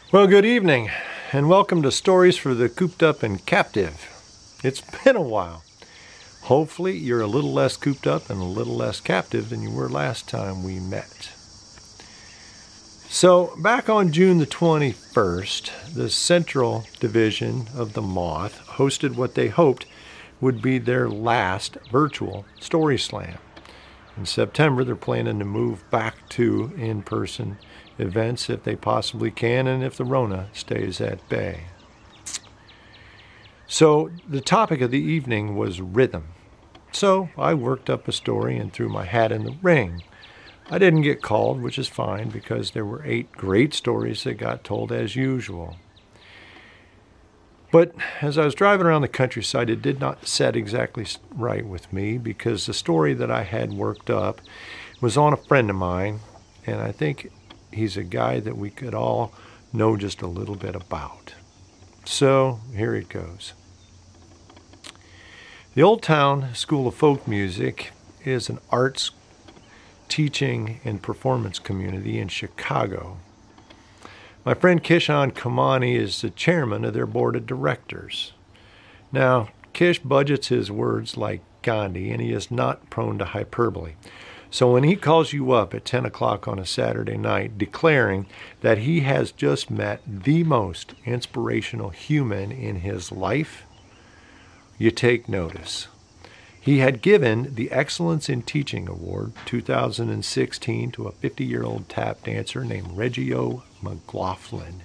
Well, good evening, and welcome to Stories for the Cooped Up and Captive. It's been a while. Hopefully, you're a little less cooped up and a little less captive than you were last time we met. So, back on June the 21st, the Central Division of the MOTH hosted what they hoped would be their last virtual Storyslam. In September, they're planning to move back to in-person events if they possibly can and if the Rona stays at bay. So the topic of the evening was rhythm. So I worked up a story and threw my hat in the ring. I didn't get called, which is fine because there were 8 great stories that got told as usual. But as I was driving around the countryside, it did not set exactly right with me because the story that I had worked up was on a friend of mine, and I think he's a guy that we could all know just a little bit about. So here it goes. The Old Town School of Folk Music is an arts teaching and performance community in Chicago. My friend Kishan Kamani is the chairman of their board of directors. Now, Kish budgets his words like Gandhi, and he is not prone to hyperbole. So when he calls you up at 10 o'clock on a Saturday night declaring that he has just met the most inspirational human in his life, you take notice. He had given the Excellence in Teaching Award 2016 to a 50-year-old tap dancer named Reggio McLaughlin.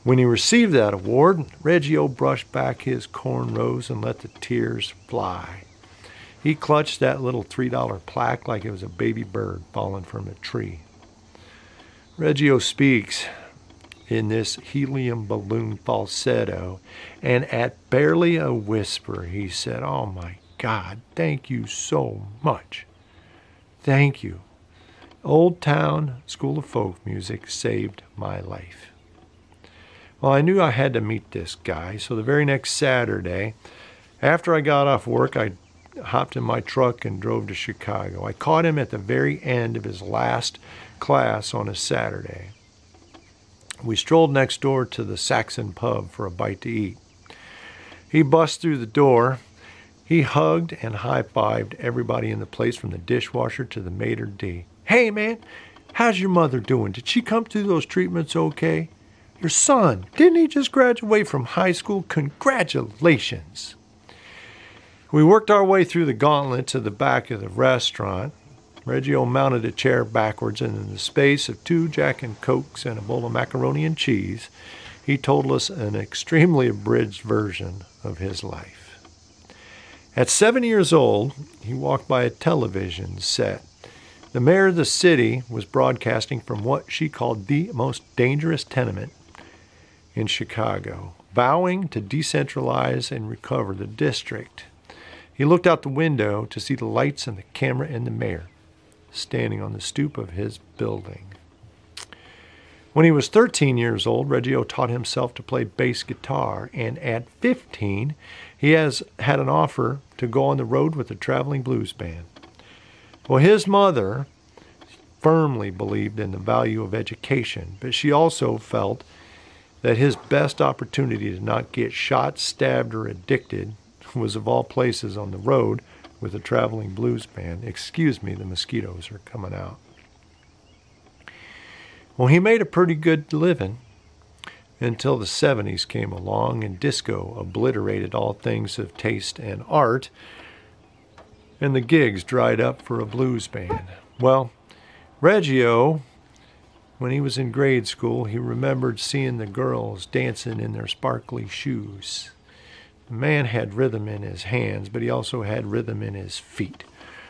When he received that award, Reggio brushed back his cornrows and let the tears fly. He clutched that little $3 plaque like it was a baby bird falling from a tree. Reggio speaks in this helium balloon falsetto, and at barely a whisper, he said, "Oh my God, thank you so much. Thank you. Old Town School of Folk Music saved my life." Well, I knew I had to meet this guy, so the very next Saturday, after I got off work, I hopped in my truck and drove to Chicago. I caught him at the very end of his last class on a Saturday. We strolled next door to the Saxon pub for a bite to eat. He bust through the door. He hugged and high-fived everybody in the place from the dishwasher to the maitre d'. "Hey, man, how's your mother doing? Did she come through those treatments okay? Your son, didn't he just graduate from high school? Congratulations." We worked our way through the gauntlet to the back of the restaurant. Reggio mounted a chair backwards, and in the space of 2 Jack and Cokes and a bowl of macaroni and cheese, he told us an extremely abridged version of his life. At 7 years old, he walked by a television set. The mayor of the city was broadcasting from what she called the most dangerous tenement in Chicago, vowing to decentralize and recover the district. He looked out the window to see the lights and the camera and the mayor standing on the stoop of his building. When he was 13 years old, Reggio taught himself to play bass guitar, and at 15, he has had an offer to go on the road with a traveling blues band. Well, his mother firmly believed in the value of education, but she also felt that his best opportunity to not get shot, stabbed, or addicted was of all places on the road with a traveling blues band. Excuse me, the mosquitoes are coming out. Well, he made a pretty good living until the 70s came along and disco obliterated all things of taste and art, and the gigs dried up for a blues band. Well, Reggio, when he was in grade school, he remembered seeing the girls dancing in their sparkly shoes. The man had rhythm in his hands, but he also had rhythm in his feet.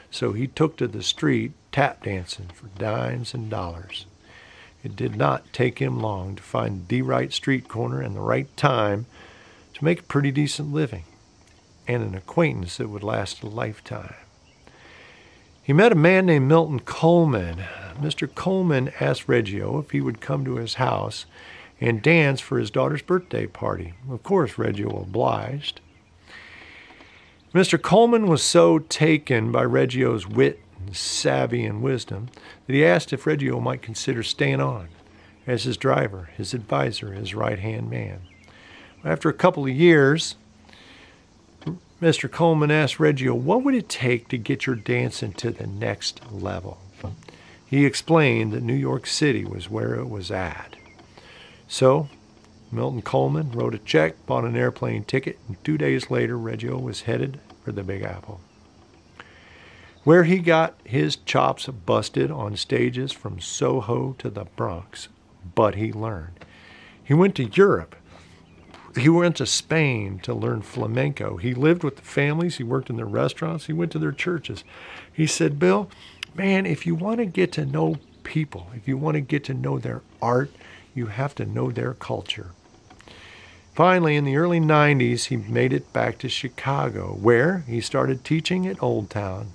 So he took to the street tap dancing for dimes and dollars. It did not take him long to find the right street corner and the right time to make a pretty decent living, and an acquaintance that would last a lifetime. He met a man named Milton Coleman. Mr. Coleman asked Reggio if he would come to his house and dance for his daughter's birthday party. Of course, Reggio obliged. Mr. Coleman was so taken by Reggio's wit and savvy and wisdom that he asked if Reggio might consider staying on as his driver, his advisor, his right-hand man. After a couple of years, Mr. Coleman asked Reggio, what would it take to get your dancing to the next level? He explained that New York City was where it was at. So Milton Coleman wrote a check, bought an airplane ticket, and 2 days later, Reggio was headed for the Big Apple, where he got his chops busted on stages from Soho to the Bronx. But he learned. He went to Europe. He went to Spain to learn flamenco. He lived with the families. He worked in their restaurants. He went to their churches. He said, Bill, man, if you want to get to know people, if you want to get to know their art, you have to know their culture. Finally, in the early 90s, he made it back to Chicago, where he started teaching at Old Town,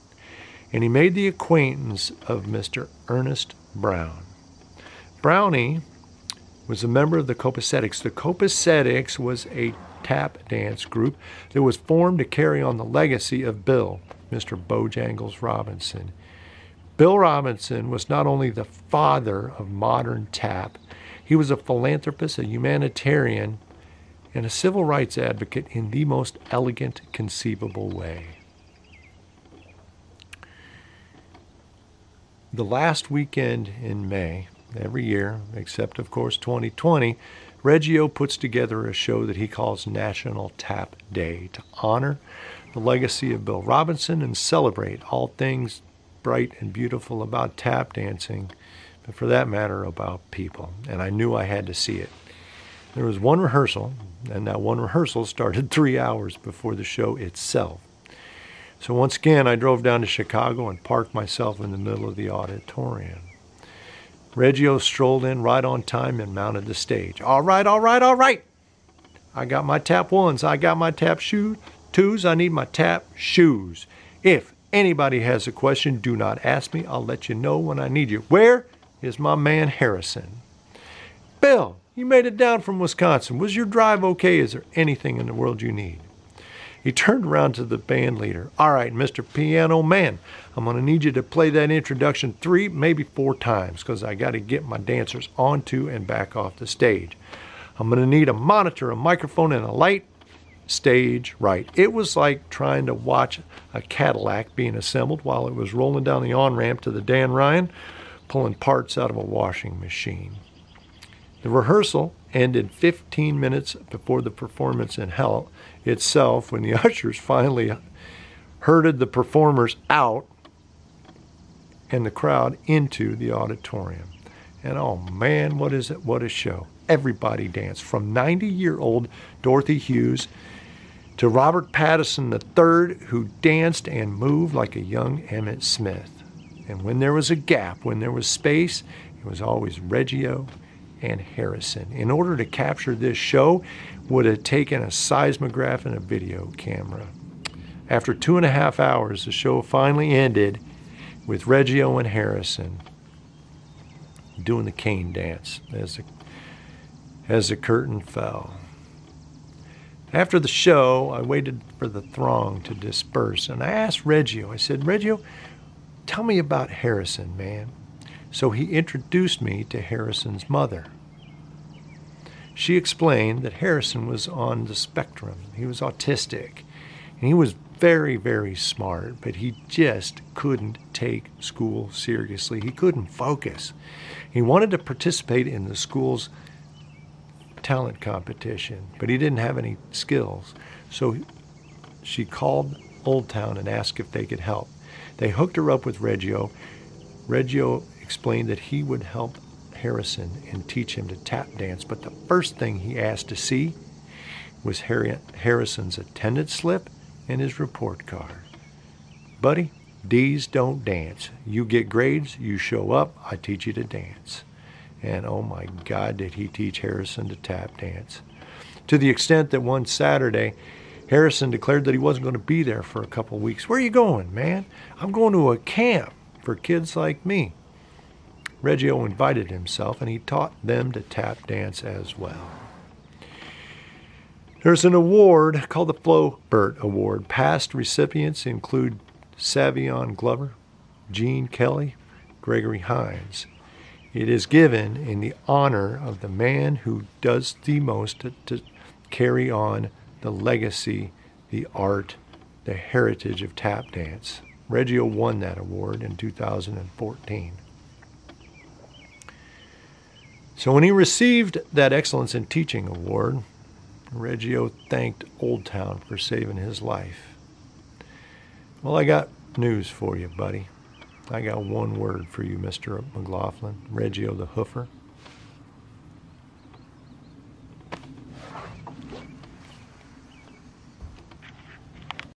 and he made the acquaintance of Mr. Ernest Brown. Brownie was a member of the Copacetics. The Copacetics was a tap dance group that was formed to carry on the legacy of Bill, Mr. Bojangles Robinson. Bill Robinson was not only the father of modern tap, he was a philanthropist, a humanitarian, and a civil rights advocate in the most elegant conceivable way. The last weekend in May, every year, except of course 2020, Reggio puts together a show that he calls National Tap Day to honor the legacy of Bill Robinson and celebrate all things bright and beautiful about tap dancing, but for that matter, about people. And I knew I had to see it. There was one rehearsal, and that one rehearsal started 3 hours before the show itself. So once again, I drove down to Chicago and parked myself in the middle of the auditorium. Reggio strolled in right on time and mounted the stage. All right, all right, all right. I got my tap ones. I got my tap twos. I need my tap shoes. If anybody has a question, do not ask me. I'll let you know when I need you. Where is my man Harrison? Bill, you made it down from Wisconsin. Was your drive okay? Is there anything in the world you need? He turned around to the band leader. All right, Mr. Piano Man, I'm going to need you to play that introduction 3, maybe 4 times, because I got to get my dancers onto and back off the stage. I'm going to need a monitor, a microphone, and a light. Stage right. It was like trying to watch a Cadillac being assembled while it was rolling down the on-ramp to the Dan Ryan, pulling parts out of a washing machine. The rehearsal ended 15 minutes before the performance in hell itself, when the ushers finally herded the performers out and the crowd into the auditorium. And oh man, what is it? What a show. Everybody danced, from 90-year-old Dorothy Hughes to Robert Pattinson III, who danced and moved like a young Emmett Smith. And when there was a gap, when there was space, it was always Reggio and Harrison. In order to capture this show, would have taken a seismograph and a video camera. After 2.5 hours, the show finally ended with Reggio and Harrison doing the cane dance as the curtain fell. After the show, I waited for the throng to disperse, and I asked Reggio, I said, Reggio, tell me about Harrison, man. So he introduced me to Harrison's mother. She explained that Harrison was on the spectrum. He was autistic, and he was very, very smart, but he just couldn't take school seriously. He couldn't focus. He wanted to participate in the school's talent competition, but he didn't have any skills. So she called Old Town and asked if they could help. They hooked her up with Reggio. Reggio explained that he would help Harrison and teach him to tap dance, but the first thing he asked to see was Harrison's attendance slip and his report card. Buddy, D's don't dance. You get grades, you show up, I teach you to dance. And oh my God, did he teach Harrison to tap dance. To the extent that one Saturday, Harrison declared that he wasn't going to be there for a couple of weeks. Where are you going, man? I'm going to a camp for kids like me. Reggio invited himself, and he taught them to tap dance as well. There's an award called the Flo-Bert Award. Past recipients include Savion Glover, Gene Kelly, Gregory Hines. It is given in the honor of the man who does the most to carry on the legacy, the art, the heritage of tap dance. Reggio won that award in 2014. So when he received that Excellence in Teaching award, Reggio thanked Old Town for saving his life. Well, I got news for you, buddy. I got one word for you, Mr. McLaughlin, Reggio the Hoofer.